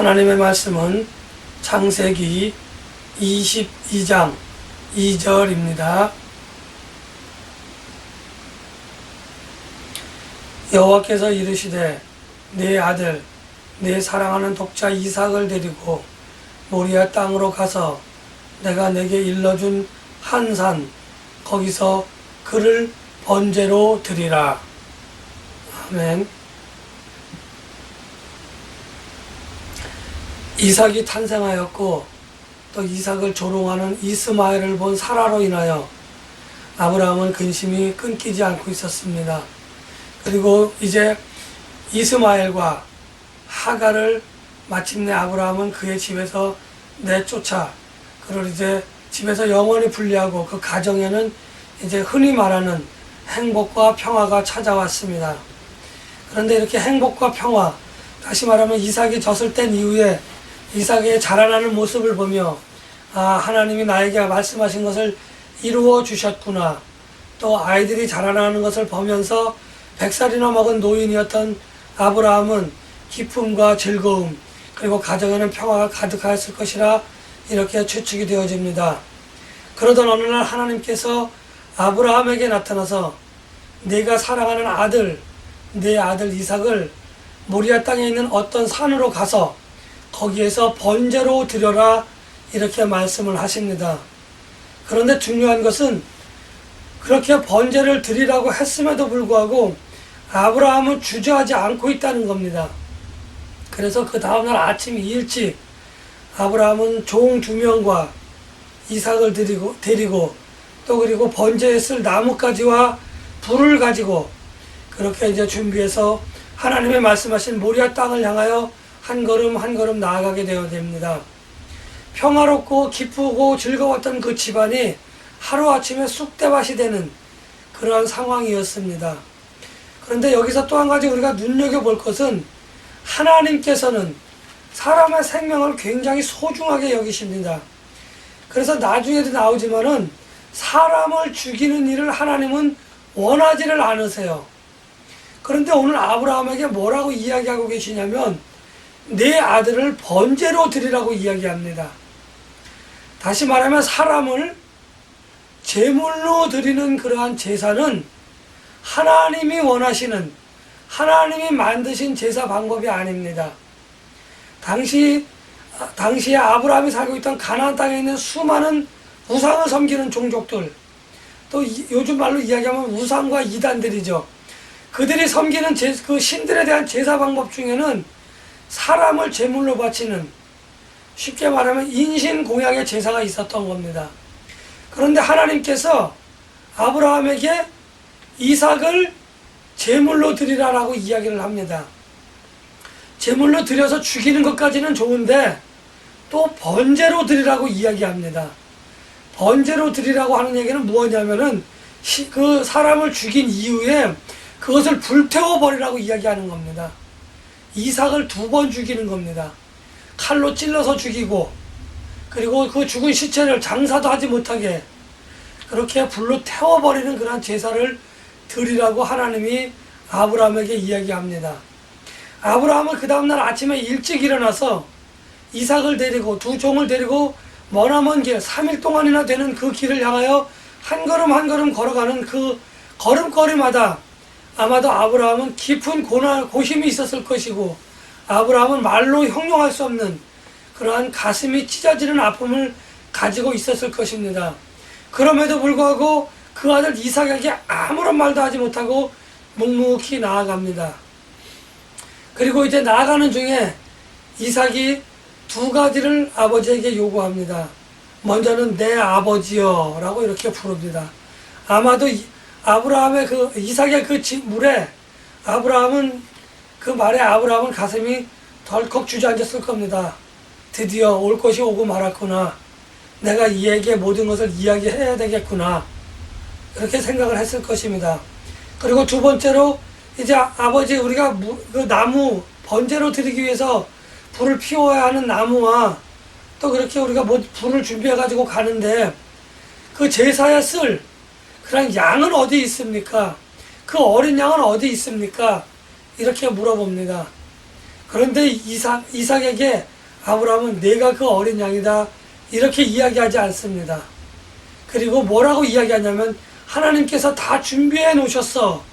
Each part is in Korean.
하나님의 말씀은 창세기 22장 2절입니다. 여호와께서 이르시되 내 아들 내 사랑하는 독자 이삭을 데리고 모리아 땅으로 가서 내가 내게 일러준 한 산 거기서 그를 번제로 드리라. 아멘. 이삭이 탄생하였고 또 이삭을 조롱하는 이스마엘을 본 사라로 인하여 아브라함은 근심이 끊기지 않고 있었습니다. 그리고 이제 이스마엘과 하갈을 마침내 아브라함은 그의 집에서 내쫓아 그를 이제 집에서 영원히 분리하고 그 가정에는 이제 흔히 말하는 행복과 평화가 찾아왔습니다. 그런데 이렇게 행복과 평화, 다시 말하면 이삭이 젖을 뗀 이후에 이삭의 자라나는 모습을 보며 하나님이 나에게 말씀하신 것을 이루어 주셨구나. 또 아이들이 자라나는 것을 보면서 100살이나 먹은 노인이었던 아브라함은 기쁨과 즐거움 그리고 가정에는 평화가 가득하였을 것이라 이렇게 추측이 되어집니다. 그러던 어느 날 하나님께서 아브라함에게 나타나서 네가 사랑하는 아들, 내 아들 이삭을 모리아 땅에 있는 어떤 산으로 가서 거기에서 번제로 드려라 이렇게 말씀을 하십니다. 그런데 중요한 것은 그렇게 번제를 드리라고 했음에도 불구하고 아브라함은 주저하지 않고 있다는 겁니다. 그래서 그 다음날 아침 일찍 아브라함은 종 2명과 이삭을 데리고 또 그리고 번제에 쓸 나뭇가지와 불을 가지고 그렇게 이제 준비해서 하나님의 말씀하신 모리아 땅을 향하여 한 걸음 한 걸음 나아가게 되어야 됩니다. 평화롭고 기쁘고 즐거웠던 그 집안이 하루아침에 쑥대밭이 되는 그러한 상황이었습니다. 그런데 여기서 또 한 가지 우리가 눈여겨볼 것은 하나님께서는 사람의 생명을 굉장히 소중하게 여기십니다. 그래서 나중에도 나오지만은 사람을 죽이는 일을 하나님은 원하지를 않으세요. 그런데 오늘 아브라함에게 뭐라고 이야기하고 계시냐면 내 아들을 번제로 드리라고 이야기합니다. 다시 말하면 사람을 제물로 드리는 그러한 제사는 하나님이 원하시는 하나님이 만드신 제사 방법이 아닙니다. 당시에 아브라함이 살고 있던 가나안 땅에 있는 수많은 우상을 섬기는 종족들, 또 요즘 말로 이야기하면 우상과 이단들이죠. 그들이 섬기는 그 신들에 대한 제사 방법 중에는 사람을 제물로 바치는, 쉽게 말하면 인신공양의 제사가 있었던 겁니다. 그런데 하나님께서 아브라함에게 이삭을 제물로 드리라라고 이야기를 합니다. 제물로 드려서 죽이는 것까지는 좋은데 또 번제로 드리라고 이야기합니다. 번제로 드리라고 하는 얘기는 무엇이냐면은 그 사람을 죽인 이후에 그것을 불태워버리라고 이야기하는 겁니다. 이삭을 2번 죽이는 겁니다. 칼로 찔러서 죽이고 그리고 그 죽은 시체를 장사도 하지 못하게 그렇게 불로 태워버리는 그런 제사를 드리라고 하나님이 아브라함에게 이야기합니다. 아브라함은 그 다음날 아침에 일찍 일어나서 이삭을 데리고 2 종을 데리고 머나먼 길 3일 동안이나 되는 그 길을 향하여 한 걸음 한 걸음 걸어가는 그 걸음걸이마다 아마도 아브라함은 깊은 고심이 있었을 것이고 아브라함은 말로 형용할 수 없는 그러한 가슴이 찢어지는 아픔을 가지고 있었을 것입니다. 그럼에도 불구하고 그 아들 이삭에게 아무런 말도 하지 못하고 묵묵히 나아갑니다. 그리고 이제 나아가는 중에 이삭이 2가지를 아버지에게 요구합니다. 먼저는 내 아버지여 라고 이렇게 부릅니다. 아마도 아브라함의 이삭의 그 물에 아브라함은 그 말에 아브라함은 가슴이 덜컥 주저앉았을 겁니다. 드디어 올 것이 오고 말았구나. 내가 이에게 모든 것을 이야기해야 되겠구나. 그렇게 생각을 했을 것입니다. 그리고 2번째로 이제 아버지 우리가 그 나무 번제로 드리기 위해서 불을 피워야 하는 나무와 또 그렇게 우리가 불을 준비해 가지고 가는데 그 제사에 쓸 그런 양은 어디 있습니까? 그 어린 양은 어디 있습니까? 이렇게 물어봅니다. 그런데 이삭에게 아브라함은 내가 그 어린 양이다 이렇게 이야기하지 않습니다. 그리고 뭐라고 이야기하냐면 하나님께서 다 준비해 놓으셨어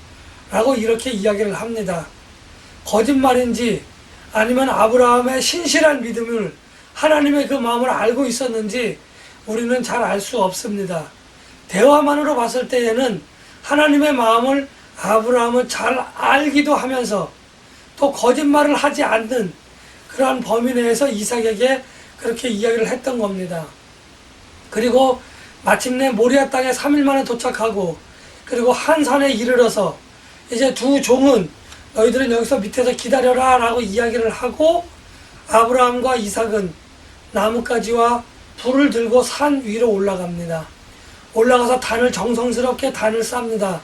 라고 이렇게 이야기를 합니다. 거짓말인지 아니면 아브라함의 신실한 믿음을 하나님의 그 마음을 알고 있었는지 우리는 잘 알 수 없습니다. 대화만으로 봤을 때에는 하나님의 마음을 아브라함은 잘 알기도 하면서 또 거짓말을 하지 않는 그러한 범위 내에서 이삭에게 그렇게 이야기를 했던 겁니다. 그리고 마침내 모리아 땅에 3일 만에 도착하고 그리고 한 산에 이르러서 이제 두 종은 너희들은 여기서 밑에서 기다려라 라고 이야기를 하고 아브라함과 이삭은 나뭇가지와 불을 들고 산 위로 올라갑니다. 올라가서 단을 정성스럽게 단을 쌉니다.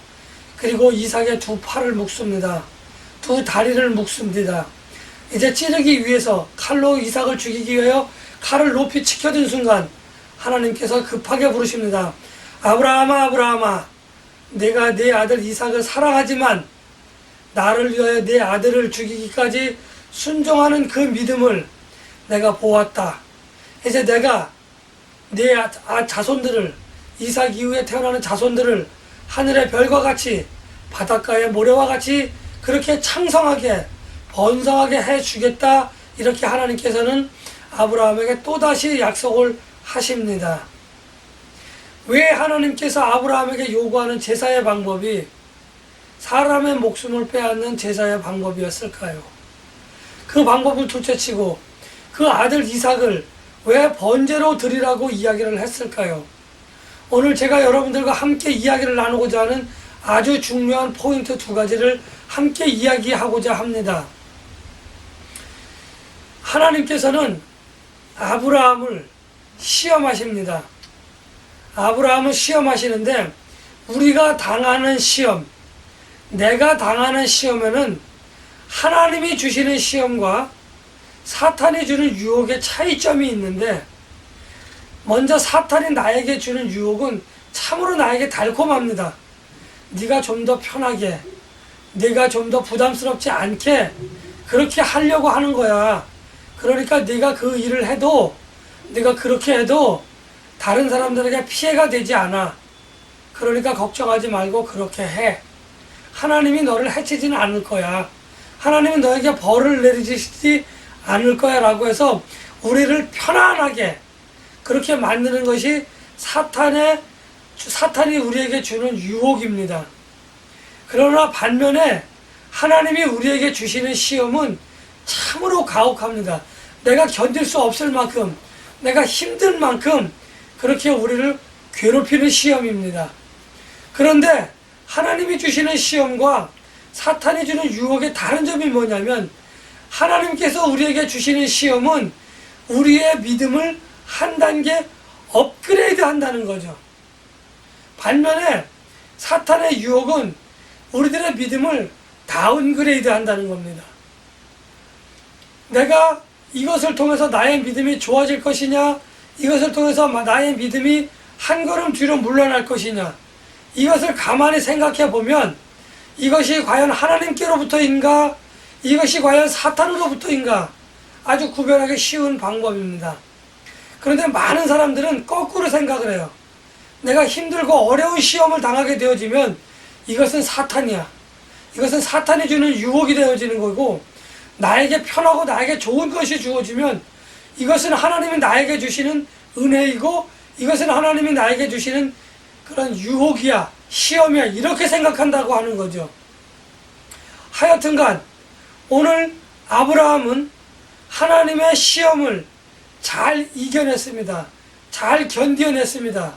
그리고 이삭의 두 팔을 묶습니다. 두 다리를 묶습니다. 이제 찌르기 위해서 칼로 이삭을 죽이기 위하여 칼을 높이 치켜든 순간 하나님께서 급하게 부르십니다. 아브라함아 아브라함아 내가 내 아들 이삭을 사랑하지만 나를 위하여 내 아들을 죽이기까지 순종하는 그 믿음을 내가 보았다. 이제 내가 내 자손들을 이삭 이후에 태어나는 자손들을 하늘의 별과 같이 바닷가의 모래와 같이 그렇게 창성하게 번성하게 해주겠다. 이렇게 하나님께서는 아브라함에게 또다시 약속을 하십니다. 왜 하나님께서 아브라함에게 요구하는 제사의 방법이 사람의 목숨을 빼앗는 제사의 방법이었을까요? 그 방법을 둘째치고 그 아들 이삭을 왜 번제로 드리라고 이야기를 했을까요? 오늘 제가 여러분들과 함께 이야기를 나누고자 하는 아주 중요한 포인트 두 가지를 함께 이야기하고자 합니다. 하나님께서는 아브라함을 시험하십니다. 아브라함을 시험하시는데 우리가 당하는 시험, 내가 당하는 시험에는 하나님이 주시는 시험과 사탄이 주는 유혹의 차이점이 있는데 먼저 사탄이 나에게 주는 유혹은 참으로 나에게 달콤합니다. 네가 좀 더 편하게, 네가 좀 더 부담스럽지 않게 그렇게 하려고 하는 거야. 그러니까 네가 그 일을 해도, 네가 그렇게 해도 다른 사람들에게 피해가 되지 않아. 그러니까 걱정하지 말고 그렇게 해. 하나님이 너를 해치지는 않을 거야. 하나님은 너에게 벌을 내리시지 않을 거야 라고 해서 우리를 편안하게 그렇게 만드는 것이 사탄이 우리에게 주는 유혹입니다. 그러나 반면에 하나님이 우리에게 주시는 시험은 참으로 가혹합니다. 내가 견딜 수 없을 만큼, 내가 힘든 만큼 그렇게 우리를 괴롭히는 시험입니다. 그런데 하나님이 주시는 시험과 사탄이 주는 유혹의 다른 점이 뭐냐면 하나님께서 우리에게 주시는 시험은 우리의 믿음을 한 단계 업그레이드 한다는 거죠. 반면에 사탄의 유혹은 우리들의 믿음을 다운그레이드 한다는 겁니다. 내가 이것을 통해서 나의 믿음이 좋아질 것이냐, 이것을 통해서 나의 믿음이 한 걸음 뒤로 물러날 것이냐, 이것을 가만히 생각해 보면 이것이 과연 하나님께로부터인가, 이것이 과연 사탄으로부터인가 아주 구별하기 쉬운 방법입니다. 그런데 많은 사람들은 거꾸로 생각을 해요. 내가 힘들고 어려운 시험을 당하게 되어지면 이것은 사탄이야. 이것은 사탄이 주는 유혹이 되어지는 거고, 나에게 편하고 나에게 좋은 것이 주어지면 이것은 하나님이 나에게 주시는 은혜이고, 이것은 하나님이 나에게 주시는 그런 유혹이야, 시험이야, 이렇게 생각한다고 하는 거죠. 하여튼간 오늘 아브라함은 하나님의 시험을 잘 이겨냈습니다. 잘 견뎌냈습니다.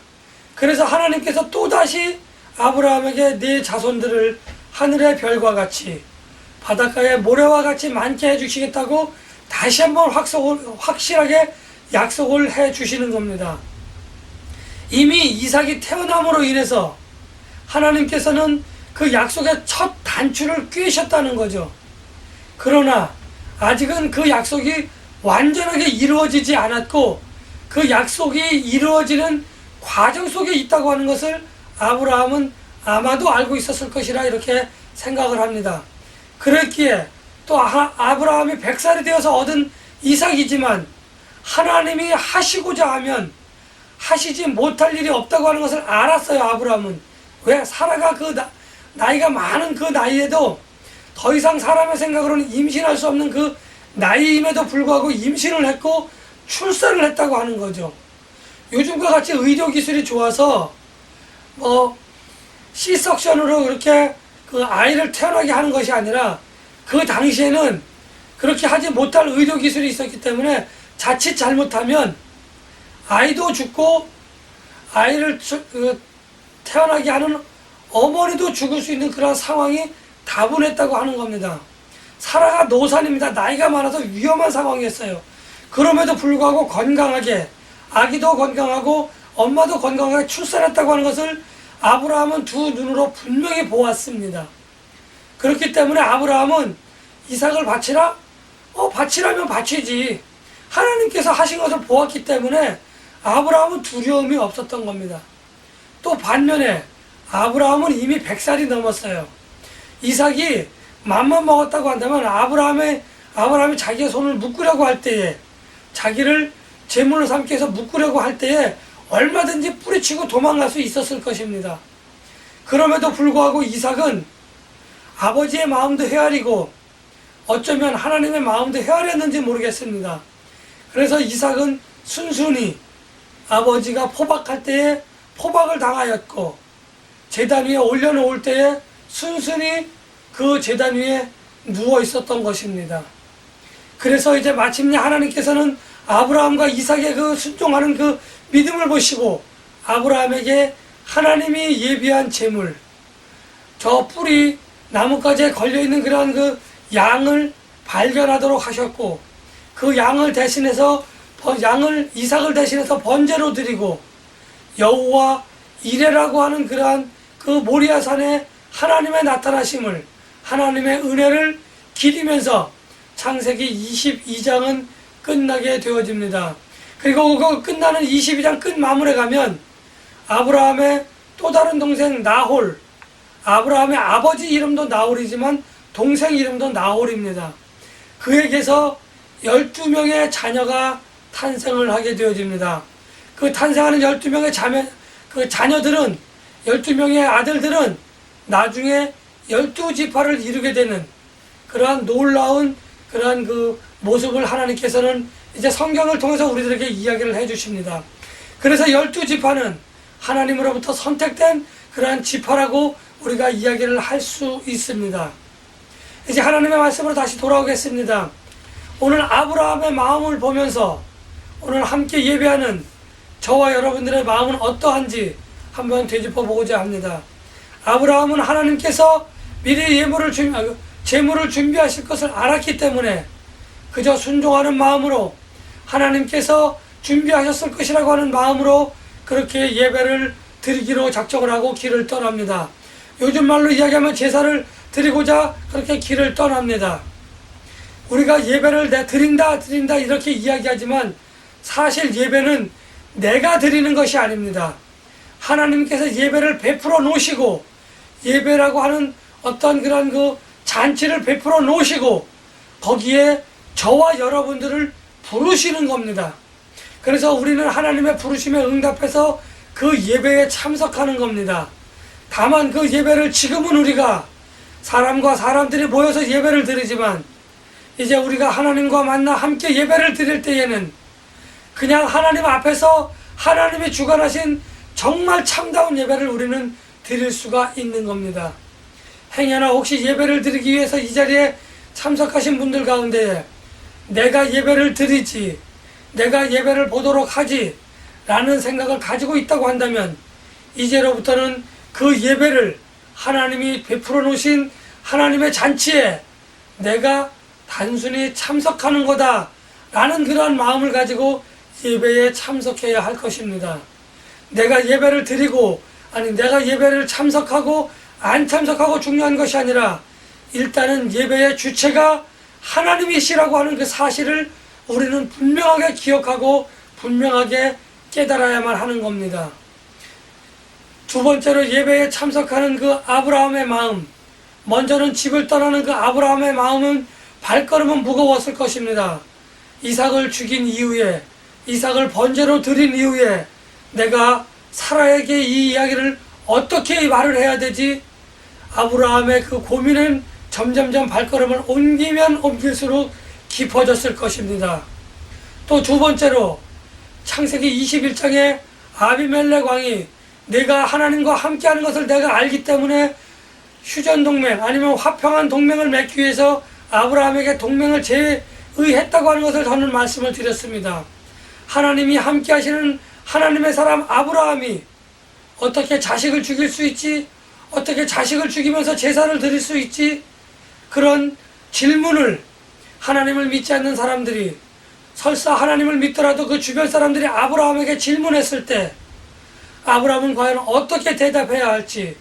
그래서 하나님께서 또다시 아브라함에게 네 자손들을 하늘의 별과 같이 바닷가의 모래와 같이 많게 해주시겠다고 다시 한번 확실하게 약속을 해주시는 겁니다. 이미 이삭이 태어남으로 인해서 하나님께서는 그 약속의 첫 단추를 꿰셨다는 거죠. 그러나 아직은 그 약속이 완전하게 이루어지지 않았고 그 약속이 이루어지는 과정 속에 있다고 하는 것을 아브라함은 아마도 알고 있었을 것이라 이렇게 생각을 합니다. 그랬기에 또 아브라함이 100살이 되어서 얻은 이삭이지만 하나님이 하시고자 하면 하시지 못할 일이 없다고 하는 것을 알았어요. 아브라함은. 왜? 사라가 그 나이가 많은 그 나이에도 더 이상 사람의 생각으로는 임신할 수 없는 그 나이임에도 불구하고 임신을 했고 출산을 했다고 하는 거죠. 요즘과 같이 의료기술이 좋아서 C석션으로 그렇게 그 아이를 태어나게 하는 것이 아니라 그 당시에는 그렇게 하지 못할 의료기술이 있었기 때문에 자칫 잘못하면 아이도 죽고 아이를 태어나게 하는 어머니도 죽을 수 있는 그런 상황이 다분했다고 하는 겁니다. 사라가 노산입니다. 나이가 많아서 위험한 상황이었어요. 그럼에도 불구하고 건강하게 아기도 건강하고 엄마도 건강하게 출산했다고 하는 것을 아브라함은 두 눈으로 분명히 보았습니다. 그렇기 때문에 아브라함은 이삭을 바치라? 바치라면 바치지. 하나님께서 하신 것을 보았기 때문에 아브라함은 두려움이 없었던 겁니다. 또 반면에 아브라함은 이미 100살이 넘었어요. 이삭이 맘만 먹었다고 한다면 아브라함이 자기의 손을 묶으려고 할 때에 자기를 제물로 삼기 위해서 묶으려고 할 때에 얼마든지 뿌리치고 도망갈 수 있었을 것입니다. 그럼에도 불구하고 이삭은 아버지의 마음도 헤아리고 어쩌면 하나님의 마음도 헤아렸는지 모르겠습니다. 그래서 이삭은 순순히 아버지가 포박할 때에 포박을 당하였고 제단 위에 올려놓을 때에 순순히 그 제단 위에 누워 있었던 것입니다. 그래서 이제 마침내 하나님께서는 아브라함과 이삭의 그 순종하는 그 믿음을 보시고 아브라함에게 하나님이 예비한 제물, 저 뿌리 나뭇가지에 걸려있는 그러한 그 양을 발견하도록 하셨고 그 양을 대신해서 이삭을 대신해서 번제로 드리고 여호와 이레라고 하는 그러한 그 모리아산에 하나님의 나타나심을 하나님의 은혜를 기리면서 창세기 22장은 끝나게 되어집니다. 그리고 그 끝나는 22장 끝마무리에 가면 아브라함의 또 다른 동생 나홀, 아브라함의 아버지 이름도 나홀이지만 동생 이름도 나홀입니다. 그에게서 12명의 자녀가 탄생을 하게 되어집니다. 그 탄생하는 12명의 자녀들은 12명의 아들들은 나중에 12지파를 이루게 되는 그러한 놀라운 그러한 그 모습을 하나님께서는 이제 성경을 통해서 우리들에게 이야기를 해 주십니다. 그래서 12지파는 하나님으로부터 선택된 그러한 지파라고 우리가 이야기를 할 수 있습니다. 이제 하나님의 말씀으로 다시 돌아오겠습니다. 오늘 아브라함의 마음을 보면서 오늘 함께 예배하는 저와 여러분들의 마음은 어떠한지 한번 되짚어 보고자 합니다. 아브라함은 하나님께서 미리 제물을 준비하실 것을 알았기 때문에 그저 순종하는 마음으로 하나님께서 준비하셨을 것이라고 하는 마음으로 그렇게 예배를 드리기로 작정을 하고 길을 떠납니다. 요즘 말로 이야기하면 제사를 드리고자 그렇게 길을 떠납니다. 우리가 예배를 드린다 이렇게 이야기하지만 사실 예배는 내가 드리는 것이 아닙니다. 하나님께서 예배를 베풀어 놓으시고 예배라고 하는 어떤 그런 그 잔치를 베풀어 놓으시고 거기에 저와 여러분들을 부르시는 겁니다. 그래서 우리는 하나님의 부르심에 응답해서 그 예배에 참석하는 겁니다. 다만 그 예배를 지금은 우리가 사람과 사람들이 모여서 예배를 드리지만 이제 우리가 하나님과 만나 함께 예배를 드릴 때에는 그냥 하나님 앞에서 하나님이 주관하신 정말 참다운 예배를 우리는 드릴 수가 있는 겁니다. 행여나 혹시 예배를 드리기 위해서 이 자리에 참석하신 분들 가운데 내가 예배를 드리지, 내가 예배를 보도록 하지 라는 생각을 가지고 있다고 한다면 이제로부터는 그 예배를 하나님이 베풀어 놓으신 하나님의 잔치에 내가 단순히 참석하는 거다 라는 그러한 마음을 가지고 예배에 참석해야 할 것입니다. 내가 예배를 드리고 내가 예배를 참석하고 안 참석하고 중요한 것이 아니라 일단은 예배의 주체가 하나님이시라고 하는 그 사실을 우리는 분명하게 기억하고 분명하게 깨달아야만 하는 겁니다. 두 번째로 예배에 참석하는 그 아브라함의 마음, 먼저는 집을 떠나는 그 아브라함의 마음은 발걸음은 무거웠을 것입니다. 이삭을 죽인 이후에, 이삭을 번제로 드린 이후에 내가 사라에게 이 이야기를 어떻게 말을 해야 되지? 아브라함의 그 고민은 점점점 발걸음을 옮기면 옮길수록 깊어졌을 것입니다. 또 두 번째로 창세기 21장에 아비멜렉 왕이 내가 하나님과 함께하는 것을 내가 알기 때문에 휴전동맹 아니면 화평한 동맹을 맺기 위해서 아브라함에게 동맹을 제의했다고 하는 것을 저는 말씀을 드렸습니다. 하나님이 함께하시는 하나님의 사람 아브라함이 어떻게 자식을 죽일 수 있지? 어떻게 자식을 죽이면서 제사를 드릴 수 있지? 그런 질문을 하나님을 믿지 않는 사람들이, 설사 하나님을 믿더라도 그 주변 사람들이 아브라함에게 질문했을 때 아브라함은 과연 어떻게 대답해야 할지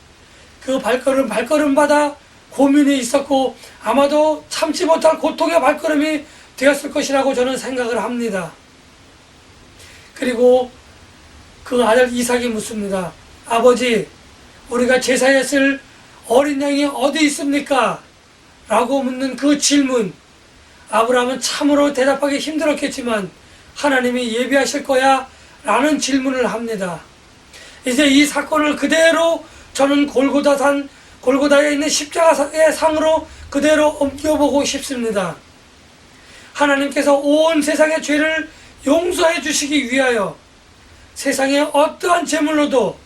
그 발걸음마다 고민이 있었고 아마도 참지 못할 고통의 발걸음이 되었을 것이라고 저는 생각을 합니다. 그리고 그 아들 이삭이 묻습니다. 아버지, 우리가 제사에 쓸 어린 양이 어디 있습니까? 라고 묻는 그 질문, 아브라함은 참으로 대답하기 힘들었겠지만 하나님이 예비하실 거야 라는 질문을 합니다. 이제 이 사건을 그대로 저는 골고다에 있는 십자가의 상으로 그대로 옮겨보고 싶습니다. 하나님께서 온 세상의 죄를 용서해 주시기 위하여 세상의 어떠한 제물로도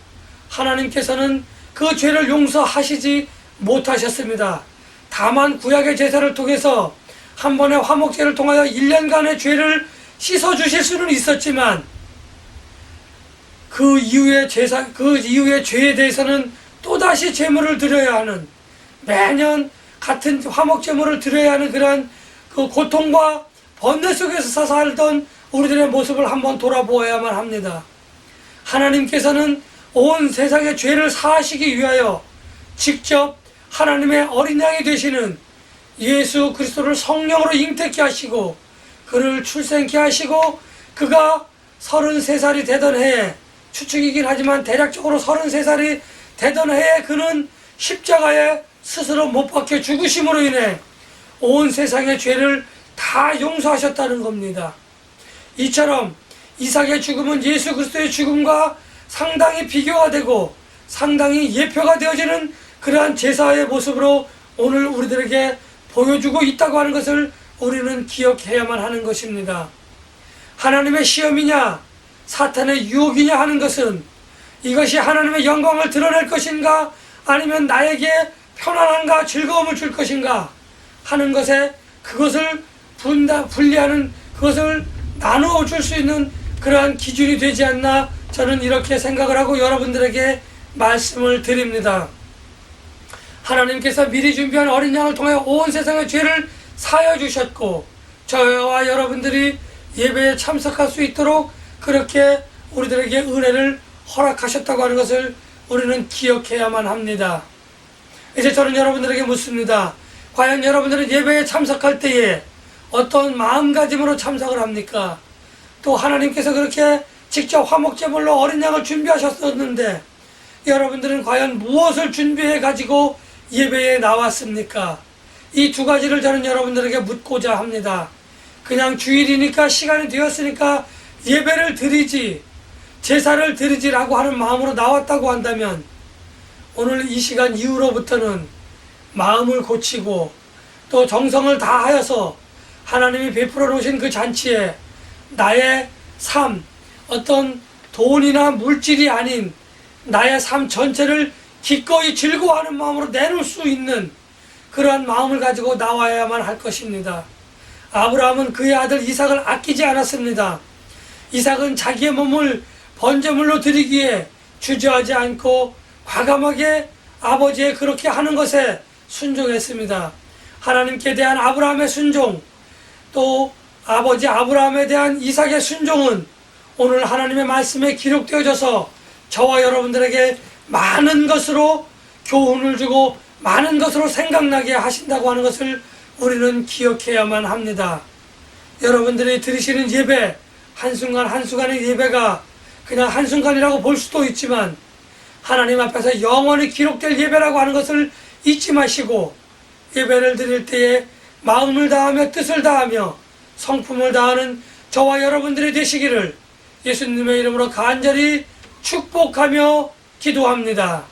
하나님께서는 그 죄를 용서하시지 못하셨습니다. 다만 구약의 제사를 통해서 한 번의 화목제를 통하여 1년간의 죄를 씻어주실 수는 있었지만 그 이후의 죄에 대해서는 또다시 제물을 드려야 하는, 매년 같은 화목제물을 드려야 하는 그러한 그 고통과 번뇌 속에서 살던 우리들의 모습을 한번 돌아보아야만 합니다. 하나님께서는 온 세상의 죄를 사하시기 위하여 직접 하나님의 어린 양이 되시는 예수 그리스도를 성령으로 잉태케 하시고 그를 출생케 하시고 그가 33살이 되던 해에, 추측이긴 하지만 대략적으로 33살이 되던 해에 그는 십자가에 스스로 못 박혀 죽으심으로 인해 온 세상의 죄를 다 용서하셨다는 겁니다. 이처럼 이삭의 죽음은 예수 그리스도의 죽음과 상당히 비교가 되고 상당히 예표가 되어지는 그러한 제사의 모습으로 오늘 우리들에게 보여주고 있다고 하는 것을 우리는 기억해야만 하는 것입니다. 하나님의 시험이냐 사탄의 유혹이냐 하는 것은 이것이 하나님의 영광을 드러낼 것인가 아니면 나에게 편안함과 즐거움을 줄 것인가 하는 것에 그것을 분리하는, 그것을 나누어 줄 수 있는 그러한 기준이 되지 않나, 저는 이렇게 생각을 하고 여러분들에게 말씀을 드립니다. 하나님께서 미리 준비한 어린 양을 통해 온 세상의 죄를 사하여 주셨고 저와 여러분들이 예배에 참석할 수 있도록 그렇게 우리들에게 은혜를 허락하셨다고 하는 것을 우리는 기억해야만 합니다. 이제 저는 여러분들에게 묻습니다. 과연 여러분들은 예배에 참석할 때에 어떤 마음가짐으로 참석을 합니까? 또 하나님께서 그렇게 직접 화목제물로 어린 양을 준비하셨었는데 여러분들은 과연 무엇을 준비해 가지고 예배에 나왔습니까? 이 두 가지를 저는 여러분들에게 묻고자 합니다. 그냥 주일이니까 시간이 되었으니까 예배를 드리지, 제사를 드리지라고 하는 마음으로 나왔다고 한다면 오늘 이 시간 이후로부터는 마음을 고치고 또 정성을 다하여서 하나님이 베풀어 놓으신 그 잔치에 나의 삶, 어떤 돈이나 물질이 아닌 나의 삶 전체를 기꺼이 즐거워하는 마음으로 내놓을 수 있는 그러한 마음을 가지고 나와야만 할 것입니다. 아브라함은 그의 아들 이삭을 아끼지 않았습니다. 이삭은 자기의 몸을 번제물로 드리기에 주저하지 않고 과감하게 아버지의 그렇게 하는 것에 순종했습니다. 하나님께 대한 아브라함의 순종, 또 아버지 아브라함에 대한 이삭의 순종은 오늘 하나님의 말씀에 기록되어져서 저와 여러분들에게 많은 것으로 교훈을 주고 많은 것으로 생각나게 하신다고 하는 것을 우리는 기억해야만 합니다. 여러분들이 드리시는 예배, 한순간 한순간의 예배가 그냥 한순간이라고 볼 수도 있지만 하나님 앞에서 영원히 기록될 예배라고 하는 것을 잊지 마시고 예배를 드릴 때에 마음을 다하며 뜻을 다하며 성품을 다하는 저와 여러분들이 되시기를 예수님의 이름으로 간절히 축복하며 기도합니다.